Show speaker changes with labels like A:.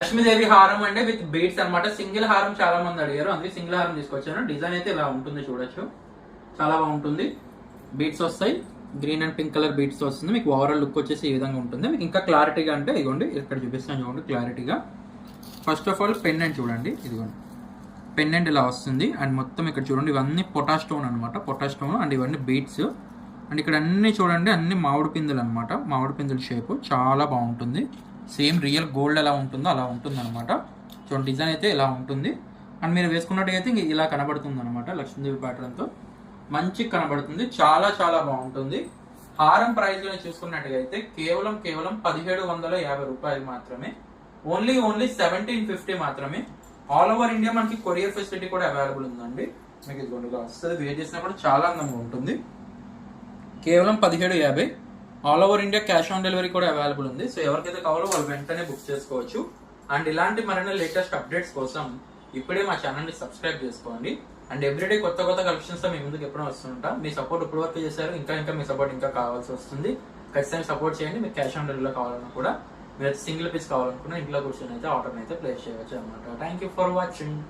A: లక్ష్మీదేవి హారం అండి with beads అన్నమాట. సింగిల్ హారం చాలా మంది అడిగారు, అందుకే సింగిల్ హారం తీసుకొచ్చాను. డిజైన్ అయితే ఇలా ఉంటుంది, చూడొచ్చు, చాలా బాగుంటుంది. బీడ్స్ వస్తాయి, green and pink colour beads వస్తుంది. మీకు ఓవరాల్ లుక్ వచ్చేసి ఈ విధంగా ఉంటుంది. మీకు ఇంకా క్లారిటీగా అంటే ఇదిగోండి ఇక్కడ చూపిస్తాను, చూడండి క్లారిటీగా. ఫస్ట్ ఆఫ్ ఆల్ పెండెంట్ చూడండి, ఇదిగోండి పెండెంట్ ఇలా వస్తుంది. అండ్ మొత్తం ఇక్కడ చూడండి ఇవన్నీ పొటా స్టోన్ అనమాట, పొటా స్టోన్. అండ్ ఇవన్నీ బీడ్స్. అండ్ ఇక్కడ అన్ని చూడండి అన్ని మామిడి పిందులు అనమాట, మామిడి పిందుల షేప్ చాలా బాగుంటుంది. సేమ్ రియల్ గోల్డ్ ఎలా ఉంటుందో అలా ఉంటుంది అనమాట. చూడండి డిజైన్ అయితే ఇలా ఉంటుంది. అండ్ మీరు వేసుకున్నట్టయితే ఇంక ఇలా కనబడుతుంది అనమాట. లక్ష్మీదేవి ప్యాటర్న్తో మంచి కనబడుతుంది, చాలా చాలా బాగుంటుంది. హారం ప్రైస్ లో చూసుకున్నట్టయితే కేవలం 1750 రూపాయలు మాత్రమే. ఓన్లీ 1750 మాత్రమే. ఆల్ ఓవర్ ఇండియా మనకి కొరియర్ ఫెసిలిటీ కూడా అవైలబుల్ ఉందండి. మీకు ఇది వస్తుంది, వేర్ చేసినా కూడా చాలా అందంగా ఉంటుంది. కేవలం 1750. All over India cash on delivery కూడా అవైలబుల్ ఉంది. సో ఎవరికైతే కావాలో వాళ్ళు వెంటనే బుక్ చేసుకోవచ్చు. అండ్ ఇలాంటి మరిన్ని లేటెస్ట్ అప్డేట్స్ కోసం ఇప్పుడే మా ఛానల్ ని సబ్స్క్రైబ్ చేసుకోండి. అండ్ ఎవ్రీడే కొత్త కొత్త కలెక్షన్స్ తో మీ ముందుకు ఎప్పుడూ వస్తుంటా. మీ సపోర్ట్ ఇప్పుడు వరకు చేశారు, ఇంకా మీ సపోర్ట్ ఇంకా కావాల్సి వస్తుంది. ఖచ్చితంగా సపోర్ట్ చేయండి. మీకు క్యాష్ ఆన్ డెలివరీలో కావాలన్నా కూడా, మీరు సింగిల్ పీస్ కావాలనుకున్నా ఇంట్లో కూర్చొని అయితే ఆర్డర్ అయితే ప్లేస్ చేయవచ్చు అనమాట. Thank you for watching.